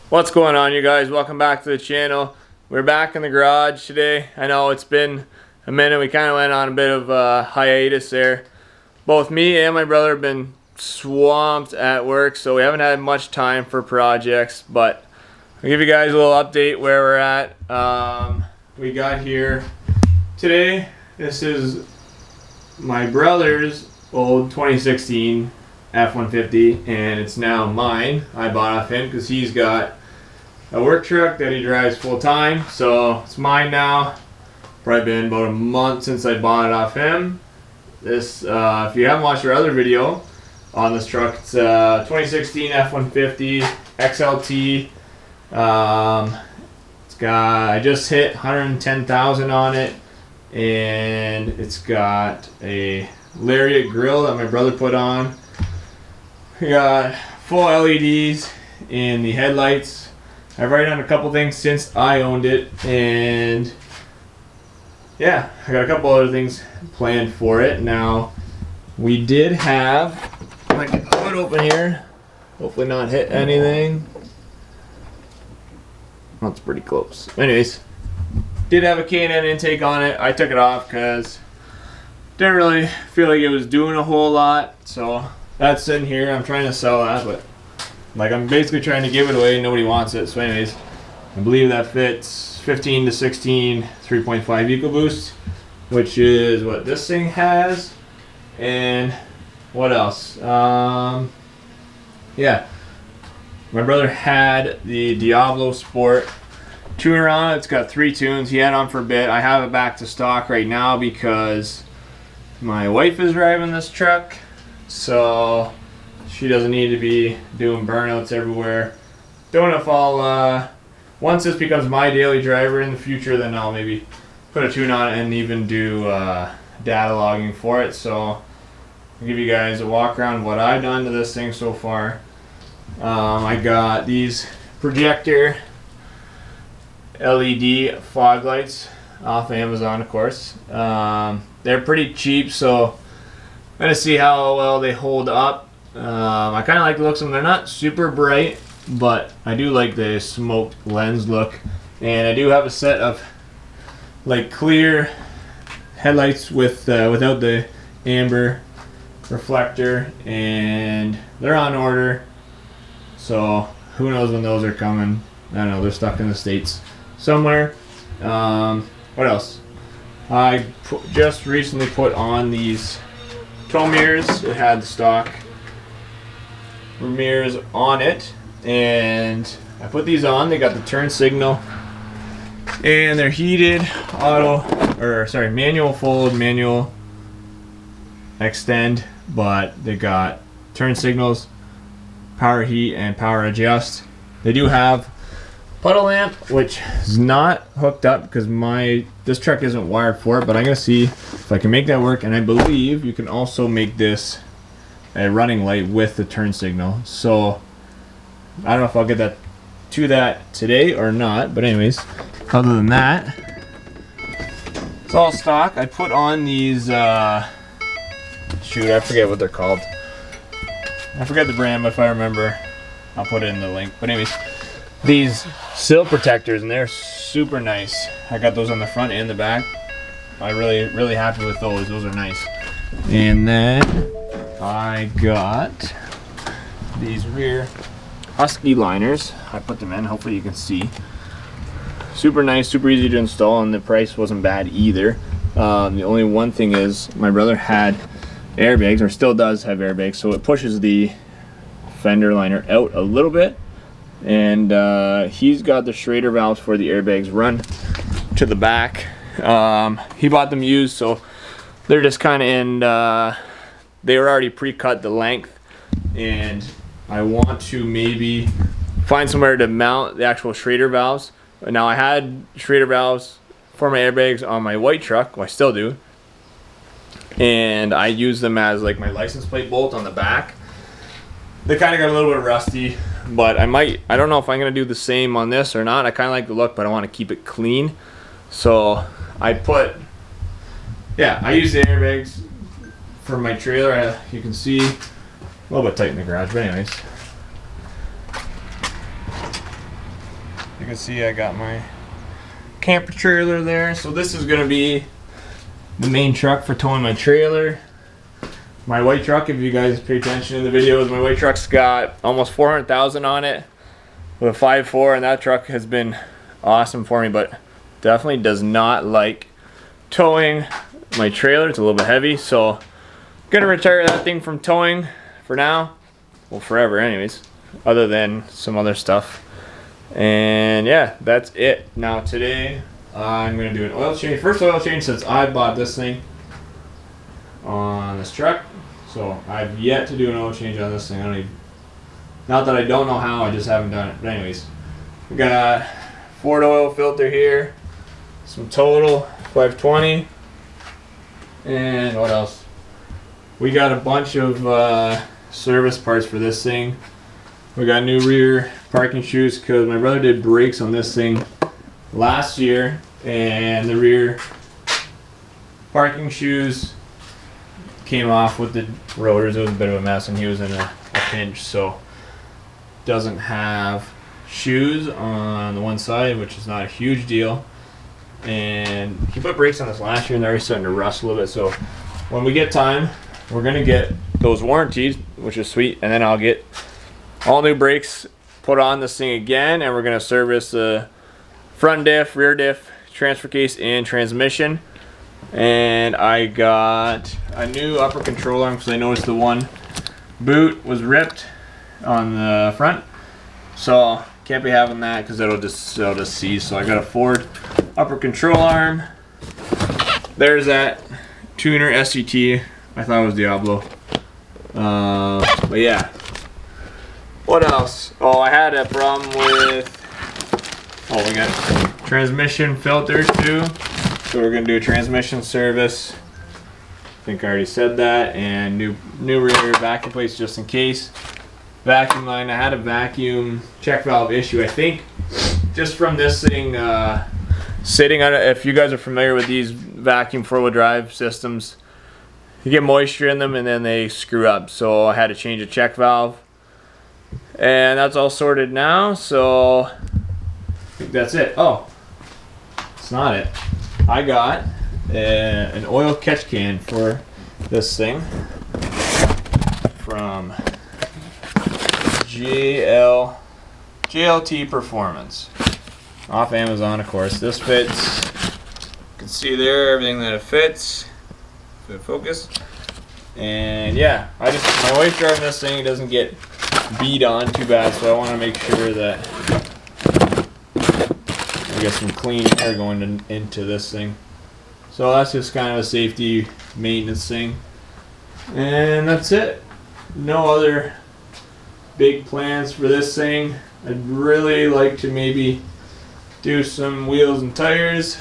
What's going on, you guys? Welcome back to the channel. We're back in the garage today. I know it's been a minute. We kind of went on a bit of a hiatus there. Both me and my brother have been swamped at work, so we haven't had much time for projects, but I'll give you guys a little update where we're at. We got here today. This is my brother's old 2016 F150, and it's now mine. I bought off him because he's got a work truck that he drives full time, so it's mine now. Probably been about a month since I bought it off him. This, if you haven't watched our other video on this truck, it's 2016 F150 XLT. It's got, I just hit 110,000 on it, and it's got a Lariat grill that my brother put on. We got full LEDs in the headlights. I've already done a couple things since I owned it, and yeah, I got a couple other things planned for it. Now, we did have, I can put it open here, hopefully not hit anything. That's pretty close. Anyways, did have a K&N intake on it. I took it off because didn't really feel like it was doing a whole lot, so that's sitting here. I'm trying to sell that, but like I'm basically trying to give it away. Nobody wants it. So anyways, I believe that fits 15 to 16 3.5 Ecoboost, which is what this thing has. And what else? Yeah, my brother had the Diablo Sport tuner on it. It's got 3 tunes. He had on for a bit. I have it back to stock right now because my wife is driving this truck, so she doesn't need to be doing burnouts everywhere. Don't know if I'll, once this becomes my daily driver in the future, then I'll maybe put a tune on it and even do data logging for it. So I'll give you guys a walk around what I've done to this thing so far. I got these projector LED fog lights off Amazon, of course. They're pretty cheap, so I'm gonna see how well they hold up. I kind of like the looks of them. They're not super bright, but I do like the smoked lens look. And I do have a set of like clear headlights with without the amber reflector, and they're on order. So who knows when those are coming? I don't know. They're stuck in the States somewhere. What else? I just recently put on these tow mirrors. It had the stock mirrors on it, and I put these on. They got the turn signal, and they're heated manual fold, manual extend, but they got turn signals, power heat, and power adjust. They do have puddle lamp, which is not hooked up because this truck isn't wired for it, but I'm gonna see if I can make that work. And I believe you can also make this a running light with the turn signal. So I don't know if I'll get that today or not, but anyways, other than that, it's all stock. I put on these shoot, I forget what they're called. I forget the brand, but if I remember, I'll put it in the link. But anyways, these sill protectors, and they're super nice. I got those on the front and the back. I'm really happy with those. Those are nice. And then I got these rear Husky liners. I put them in. Hopefully you can see. Super nice, super easy to install, and the price wasn't bad either. The only one thing is my brother had airbags, or still does have airbags, so it pushes the fender liner out a little bit. And he's got the Schrader valves for the airbags run to the back. He bought them used, so they're just kind of in, they were already pre-cut the length, and I want to maybe find somewhere to mount the actual Schrader valves. Now, I had Schrader valves for my airbags on my white truck, well, I still do, and I use them as like my license plate bolt on the back. They kind of got a little bit rusty, but I don't know if I'm going to do the same on this or not. I kind of like the look, but I want to keep it clean. So I use the airbags for my trailer. You can see a little bit tight in the garage, but anyways. You can see I got my camper trailer there. So this is gonna be the main truck for towing my trailer. My white truck, if you guys pay attention in the videos, my white truck's got almost 400,000 on it with a 5.4, and that truck has been awesome for me, but definitely does not like towing my trailer. It's a little bit heavy, so I'm gonna retire that thing from towing for now. Well, forever anyways, other than some other stuff. And yeah, that's it. Now today I'm gonna do an oil change. First oil change since I bought this thing on this truck. So I've yet to do an oil change on this thing. Not that I don't know how, I just haven't done it. But anyways, we got Ford oil filter here, some Total 520, and what else? We got a bunch of service parts for this thing. We got new rear parking shoes because my brother did brakes on this thing last year, and the rear parking shoes came off with the rotors. It was a bit of a mess, and he was in a pinch, so doesn't have shoes on the one side, which is not a huge deal. And he put brakes on this last year, and they're already starting to rust a little bit. So when we get time, we're gonna get those warranties, which is sweet, and then I'll get all new brakes put on this thing again, and we're gonna service the front diff, rear diff, transfer case, and transmission. And I got a new upper control arm because I noticed the one boot was ripped on the front, so can't be having that because it'll just seize. So I got a Ford upper control arm. There's that tuner SCT. I thought it was Diablo, but yeah. What else? Oh, I had a problem with, we got transmission filters too. So we're gonna do a transmission service. I think I already said that. And new rear vacuum plates just in case. Vacuum line, I had a vacuum check valve issue, I think, just from this thing sitting on it. If you guys are familiar with these vacuum 4-wheel drive systems, you get moisture in them and then they screw up. So I had to change a check valve. And that's all sorted now, so I think that's it. Oh, it's not it. I got an oil catch can for this thing from JLT Performance off Amazon, of course. This fits. You can see there everything that it fits. If it focus. And yeah, my wife's driving this thing. It doesn't get beat on too bad, so I want to make sure that I get some clean air going into this thing. So that's just kind of a safety maintenance thing, and that's it. No other big plans for this thing. I'd really like to maybe do some wheels and tires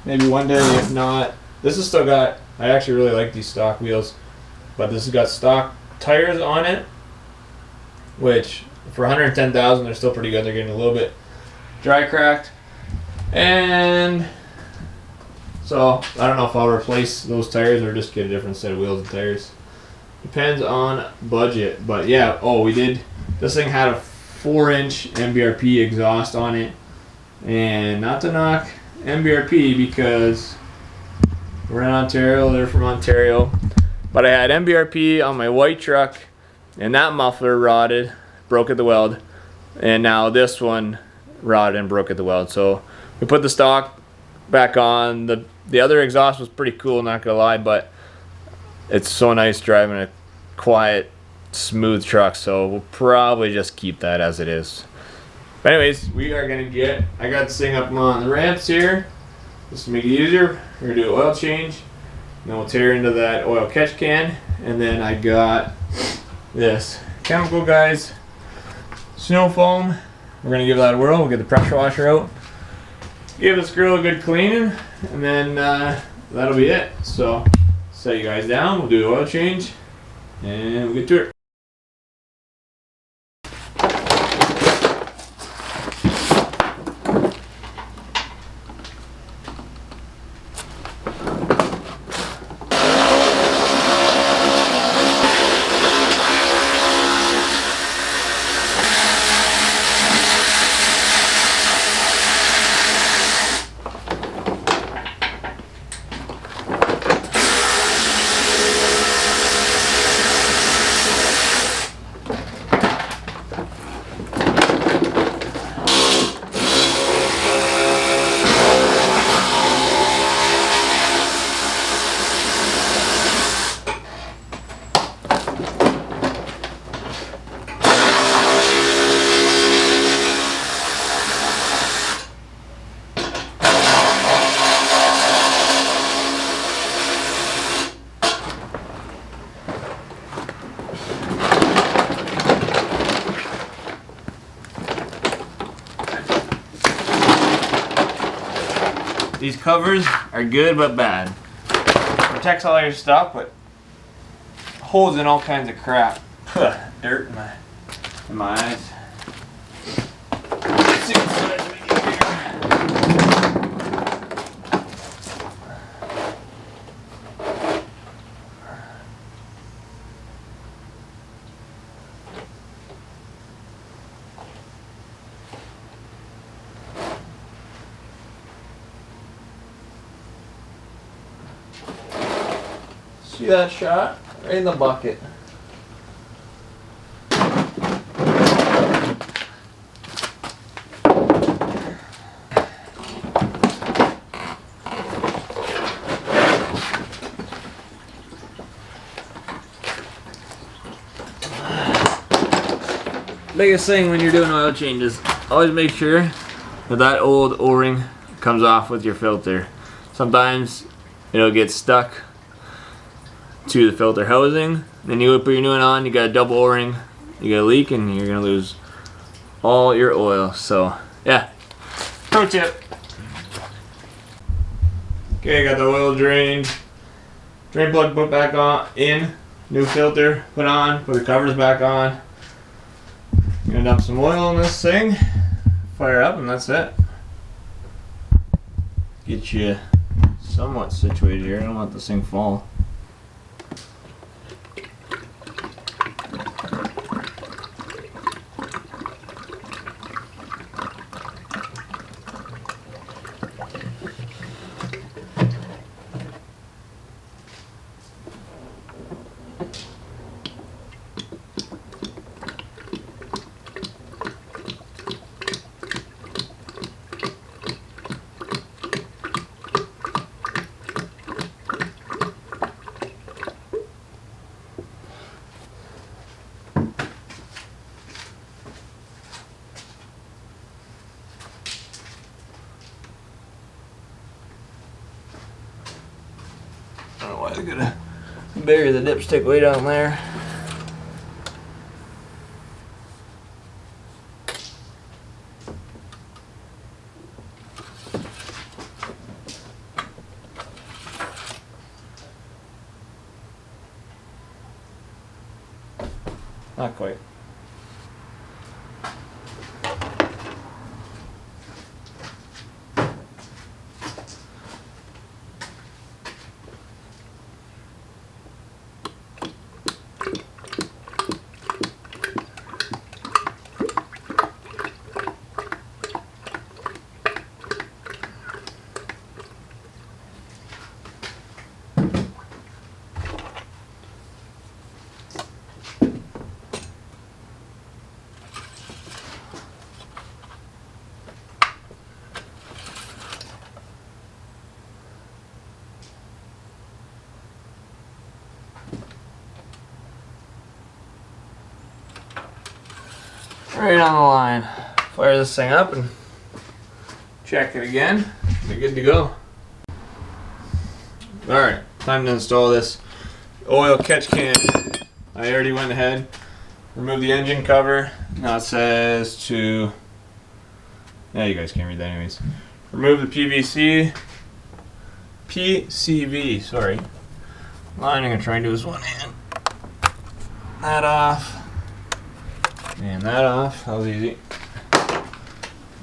maybe one day. If not, this has still got, I actually really like these stock wheels, but this has got stock tires on it, which for 110,000 they're still pretty good. They're getting a little bit dry cracked, and so I don't know if I'll replace those tires or just get a different set of wheels and tires. Depends on budget. But yeah, this thing had a 4-inch MBRP exhaust on it, and not to knock MBRP because we're in Ontario, they're from Ontario, but I had MBRP on my white truck, and that muffler rotted, broke at the weld, and now this one rotted and broke at the weld. So we put the stock back on. The other exhaust was pretty cool, not gonna lie, but it's so nice driving a quiet, smooth truck, so we'll probably just keep that as it is. But anyways, we are gonna I got this thing up on the ramps here just to make it easier. We're gonna do an oil change, and then we'll tear into that oil catch can, and then I got this Chemical Guys snow foam. We're gonna give that a whirl. We'll get the pressure washer out, give this grill a good cleaning, and then that'll be it. So set you guys down, we'll do the oil change, and we'll get to it. These covers are good but bad. Protects all your stuff, but holds in all kinds of crap. Dirt in my eyes. Let's see what size we get here. See that shot? Right in the bucket. Biggest thing when you're doing oil changes, always make sure that old O-ring comes off with your filter. Sometimes it'll get stuck to the filter housing, then you put your new one on, you got a double O-ring, you get a leak, and you're gonna lose all your oil. So yeah, pro tip. Okay, got the oil drain plug put back on, in, new filter put on, put the covers back on. Gonna dump some oil in this thing, fire up, and that's it. Get you somewhat situated here. I don't want this thing to fall. I don't know why they're gonna bury the dipstick way down there. Not quite. Right on the line. Fire this thing up and check it again. We're good to go. Alright, time to install this oil catch can. I already went ahead, removed the engine cover. Now it says to, yeah, you guys can't read that anyways. Remove the PCV, sorry. Line, I'm gonna try and do this one hand. That off. And that off, that was easy.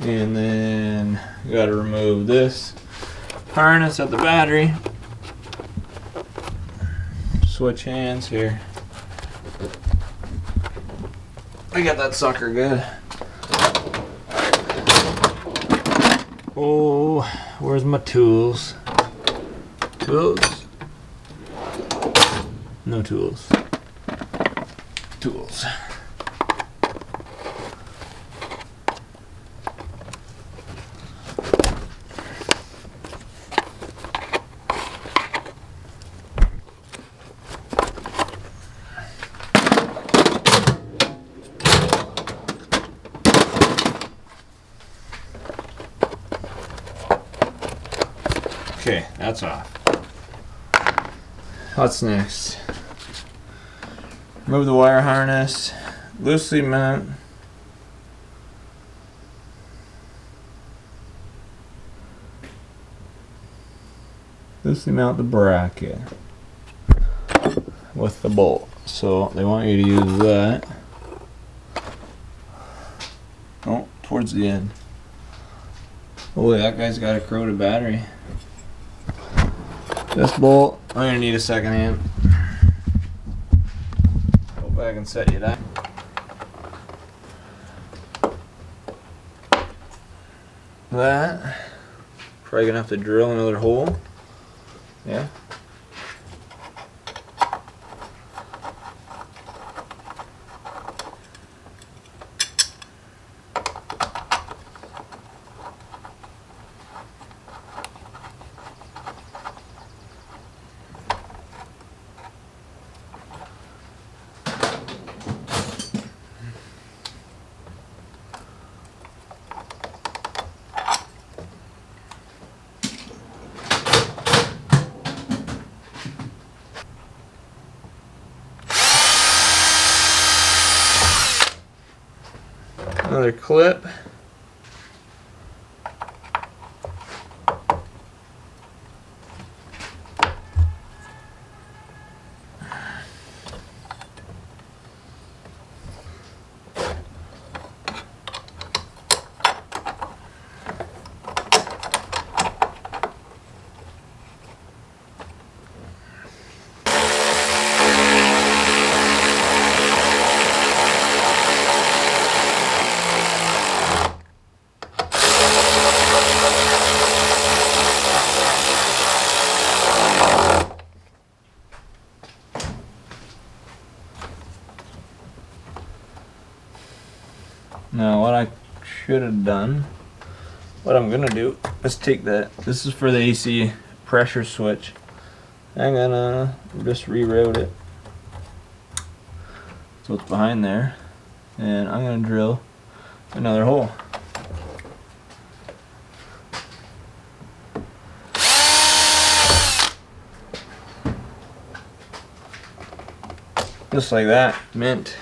And then you gotta remove this harness at the battery. Switch hands here. I got that sucker good. Oh, where's my tools? Tools? No tools. Tools. Okay, that's off. What's next? Remove the wire harness, loosely mount. this mount the bracket with the bolt. So they want you to use that. Oh, towards the end. Oh, that guy's got a corroded battery. This bolt, I'm gonna need a second hand. Hope I can set you that. That. Probably gonna have to drill another hole. Yeah. Another clip. Now what I should have done, what I'm gonna do is take that, this is for the AC pressure switch, I'm gonna just reroute it so it's behind there, and I'm gonna drill another hole. Just like that, mint.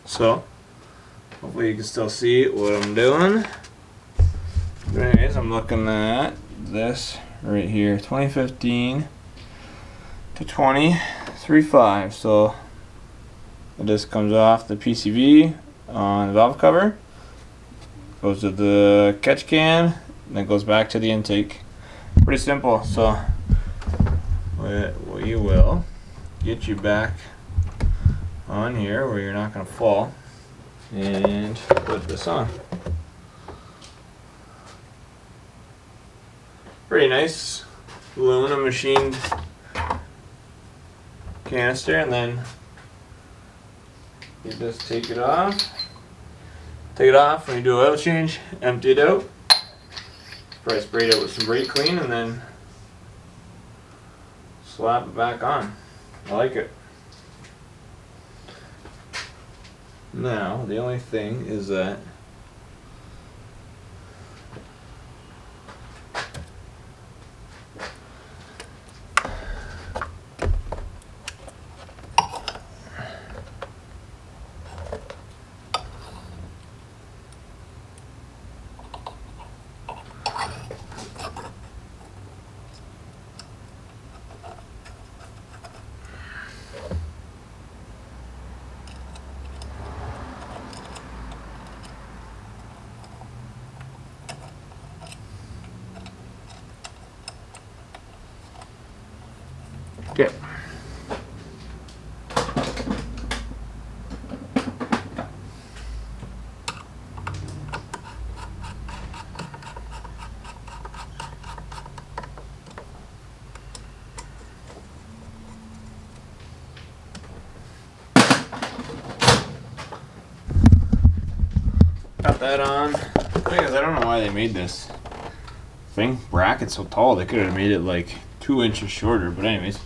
So hopefully you can still see what I'm doing. Anyways, I'm looking at this right here, 2015 to 3.5. So it just comes off the PCV on the valve cover, goes to the catch can, and then goes back to the intake. Pretty simple. So what you will get you back on here where you're not going to fall, and put this on. Pretty nice aluminum machined canister, and then you just take it off. Take it off when you do oil change, empty it out. Probably spray it out with some brake clean, and then slap it back on. I like it. Now, the only thing is that okay. Got that on. Because I don't know why they made this thing bracket so tall. They could have made it like 2 inches shorter, but anyways.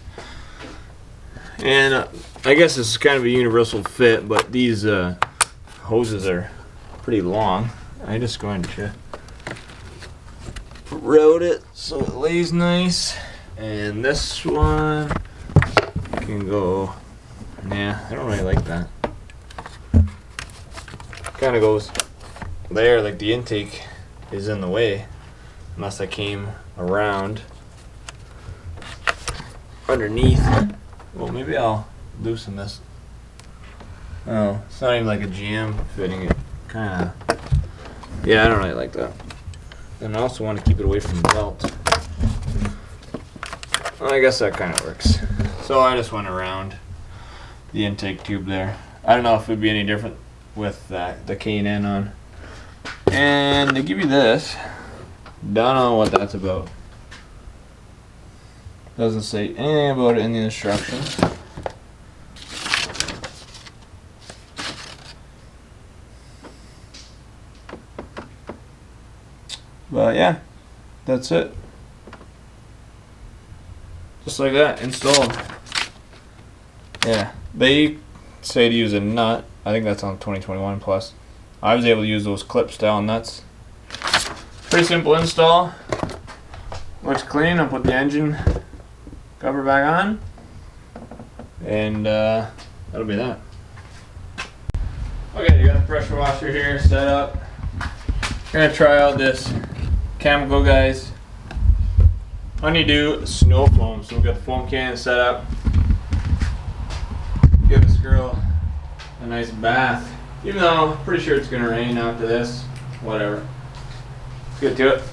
And I guess this is kind of a universal fit, but these hoses are pretty long. I'm just going to route it so it lays nice. And this one can go, yeah, I don't really like that. Kind of goes there, like the intake is in the way, unless I came around underneath. Well, maybe I'll loosen this. Oh, it's not even like a GM fitting. It kind of, yeah, I don't really like that. And I also want to keep it away from the belt. Well, I guess that kind of works. So I just went around the intake tube there. I don't know if it would be any different with the K&N on. And they give you this. Don't know what that's about. Doesn't say anything about it in the instructions. But yeah, that's it. Just like that, installed. Yeah, they say to use a nut. I think that's on 2021 plus. I was able to use those clip style nuts. Pretty simple install. Looks clean. I'll put the engine cover back on, and that'll be that. Okay, you got the pressure washer here set up. Gonna try out this chemical, guys. Honeydew snow foam. So we've got the foam can set up. Give this girl a nice bath. Even though I'm pretty sure it's gonna rain after this. Whatever. Let's get to it.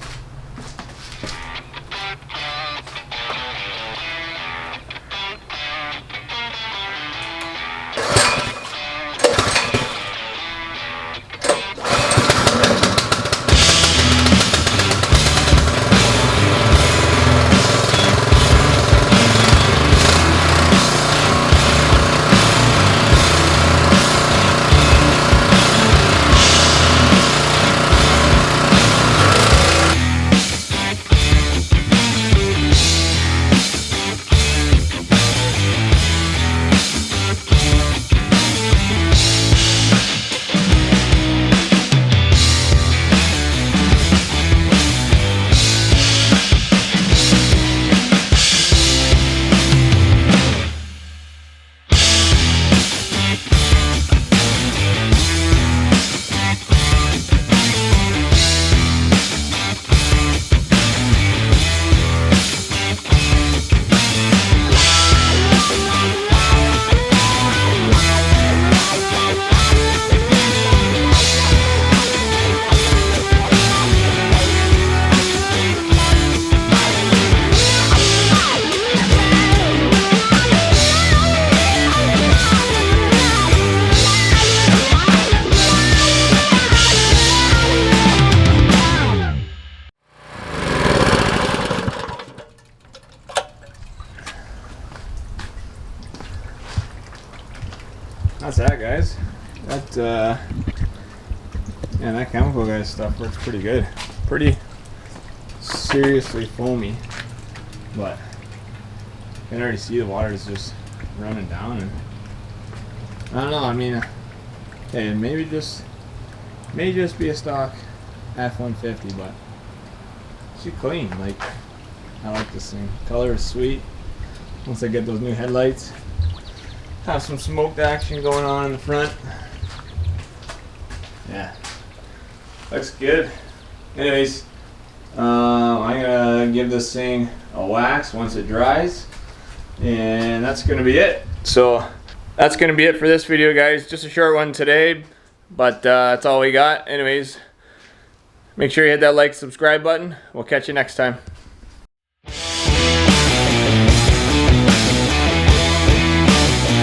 That's that, guys. That yeah, that chemical guys stuff works pretty good. Pretty seriously foamy, but you can already see the water is just running down, and I don't know. I mean, hey, may just be a stock F150, but she's clean. Like, I like this thing. Color is sweet. Once I get those new headlights. Have some smoked action going on in the front. Yeah, looks good. Anyways, I'm gonna give this thing a wax once it dries, and that's gonna be it. So that's gonna be it for this video, guys. Just a short one today, but that's all we got. Anyways, make sure you hit that like, subscribe button. We'll catch you next time.